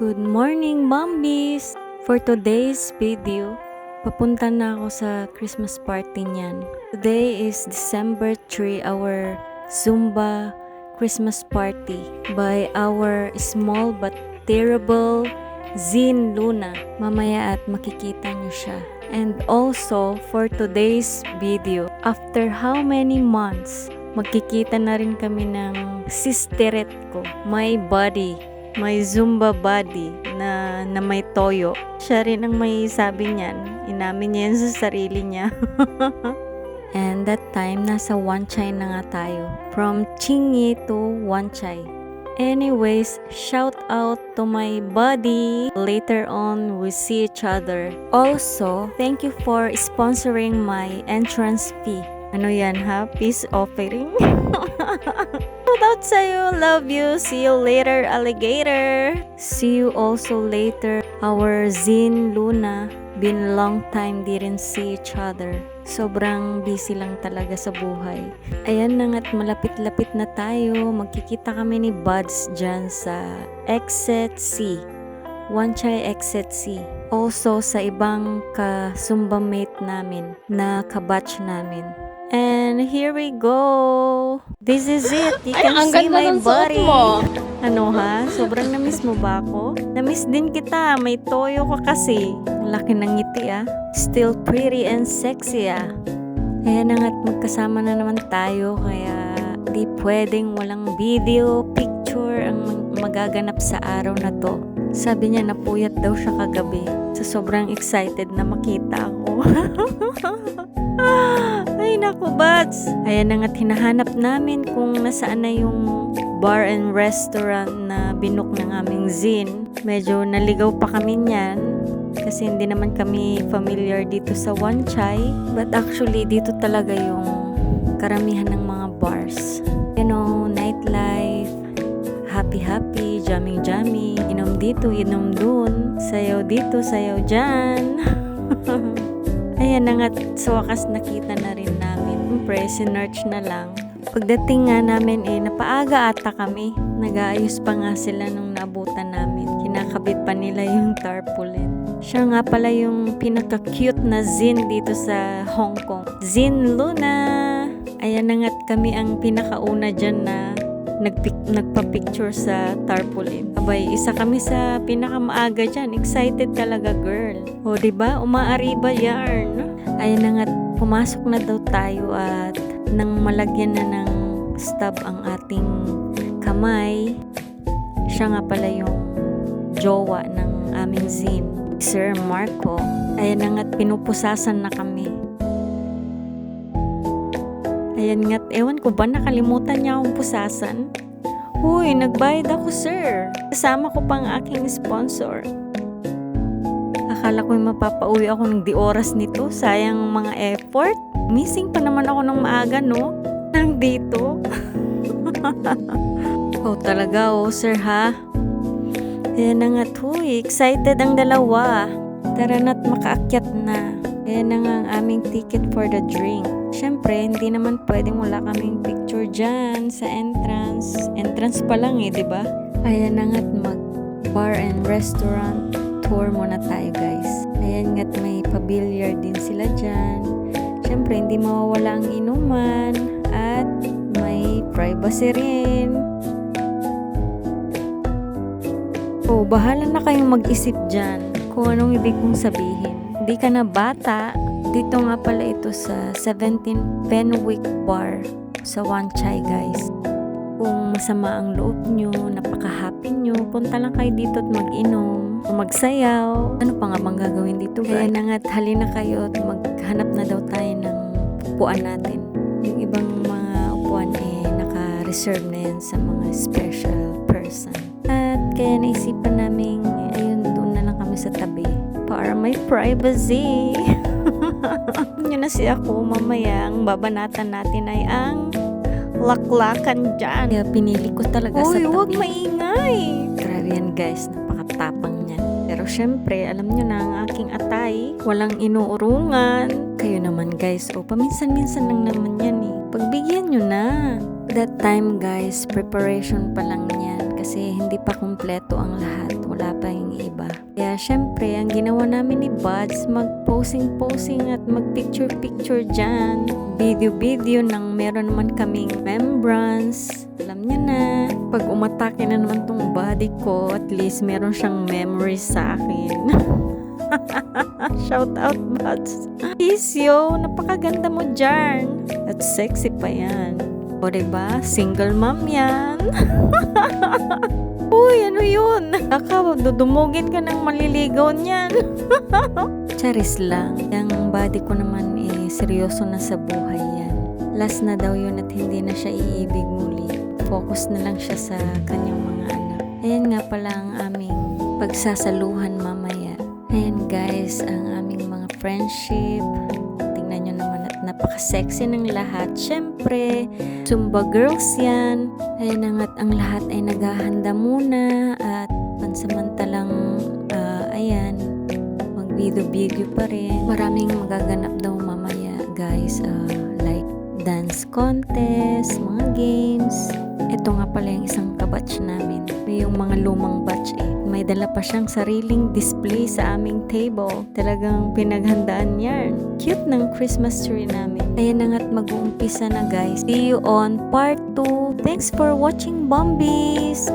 Good morning, Mombies! For today's video, papunta na ako sa Christmas party niyan. Today is December 3, our Zumba Christmas party by our small but terrible Zin Luna. Mamaya at makikita niyo siya. And also, for today's video, after how many months, magkikita na rin kami ng sisteret ko, my buddy, my Zumba buddy na may toyo. Siya rin ang may sabi niyan. Inamin niya yan sa sarili niya. And that time, nasa Wanchay na nga tayo. From Chingy to Wanchay. Anyways, shout out to my buddy. Later on, we see each other. Also, thank you for sponsoring my entrance fee. Ano yan ha? Peace offering? Shout out sa'yo. Love you. See you later, alligator. See you also later. Our Zin Luna. Been long time didn't see each other. Sobrang busy lang talaga sa buhay. Ayan na nga't malapit-lapit na tayo. Magkikita kami ni Buds dyan sa Exit C. Wanchay Exit C. Also sa ibang ka-Zumba mate namin na kabatch namin. And here we go. This is it. You can see my body. Ano ha? Sobrang na-miss mo ba ako? Na-miss din kita. May toyo ka kasi. Laki ng ngiti ah. Still pretty and sexy ah. Kaya na nga't magkasama na naman tayo. Kaya di pwedeng walang video, picture ang magaganap sa araw na to. Sabi niya napuyat daw siya kagabi. So sobrang excited na makita ako. Ay naku, Buds! Ayan na nga't hinahanap namin kung nasaan na yung bar and restaurant na binook ng aming Zin. Medyo naligaw pa kami niyan kasi hindi naman kami familiar dito sa Wanchay. But actually, dito talaga yung karamihan ng mga bars. You know, nightlife, happy-happy, jamming-jamming, inom dito, inom dun, sayaw dito, sayaw dyan. Ayan na nga, sa wakas nakita na rin namin. Siyempre, sinerch na lang. Pagdating nga namin napaaga ata kami. Nag-aayos pa nga sila nung naabutan namin. Kinakabit pa nila yung tarpaulin. Siya nga pala yung pinaka-cute na Zin dito sa Hong Kong. Zin Luna! Ayan na nga't kami ang pinakauna dyan na nagpa-picture sa tarpaulin. Abay, isa kami sa pinakamaaga dyan. Excited talaga, girl. O, diba? Umaariba yarn. Ayan na nga't pumasok na daw tayo at nang malagyan na ng stub ang ating kamay. Siya nga pala yung jowa ng aming Zin, Sir Marco. Ayan na nga't pinupusasan na kami. Ayan nga't, ewan ko ba nakalimutan niya akong pusasan? Huy, nagbayad ako, sir. Kasama ko pang aking sponsor. Akala ko mapapauwi ako ng di oras nito. Sayang mga effort. Missing pa naman ako ng maaga, no? Nandito. Oh, talaga, oh, sir, ha? Ayan na nga't, huy, excited ang dalawa. Tara na't makaakyat na. Ayan na nga ang aming ticket for the drink. Siyempre, hindi naman pwedeng wala kaming picture dyan sa entrance. Entrance pa lang diba? Ayan na nga't mag-bar and restaurant tour muna tayo, guys. Ayan nga't may pa-billiard din sila dyan. Siyempre, hindi mawawala ang inuman at may privacy rin. Oh, bahala na kayong mag-isip dyan kung anong ibig kong sabihin. Hindi ka na bata. Dito nga pala ito sa 17 Fenwick Bar sa Wanchay, guys. Kung masama ang loob nyo, napaka-happy nyo, punta lang kayo dito at mag-inom o magsayaw. Ano pa nga bang gagawin dito, guys? Kaya na nga't halina kayo at maghanap na daw tayo ng upuan natin. Yung ibang mga upuan naka-reserve na yan sa mga special person. At kaya naisipan namin, ayun, doon na lang kami sa tabi para may privacy. Yun na si ako, mamaya ang babanatan natin ay ang laklakan dyan. Kaya pinili ko talaga sa tabi. Uy, huwag maingay! Grabe yan, guys, napakatapang niyan. Pero syempre, alam nyo na ang aking atay, walang inuurungan. Kayo naman, guys, paminsan-minsan lang naman yan Pagbigyan nyo na. That time, guys, preparation pa lang yan. kasi hindi pa kumpleto ang lahat. Wala pa yung iba. Kaya syempre, ang ginawa namin ni Buds, mag-posing-posing at mag-picture-picture dyan. Video-video nang meron naman kaming remembrance. Alam niyo na, pag umatake na naman tong body ko, at least meron siyang memories sa akin. Shout out, Buds. Peace, yo. Napakaganda mo dyan. At sexy pa yan. O, diba? Single mom yan. Uy, ano yun? Baka dudumugin ka ng maliligaw niyan. Charis lang. Yung body ko naman seryoso na sa buhay yan. Last na daw yun at hindi na siya iibig muli. Focus na lang siya sa kanyang mga anak. Ayan nga pala ang aming pagsasaluhan mamaya. Ayan guys, ang aming mga friendship. Tingnan nyo naman at napaka-sexy ng lahat. Syempre, Zumba girls yan. Ayan na nga't ang lahat ay naghahanda muna at pansamantalang ayan, mag-video-video pa rin. Maraming magaganap daw mamaya guys, like dance contest, mga games. Ito nga pala yung isang kabatch namin. Yung mga lumang batch may dala pa siyang sariling display sa aming table. Talagang pinaghandaan yan. Cute ng Christmas tree namin. Kaya na nga't mag-uumpisa na guys. See you on part 2. Thanks for watching, Bombies!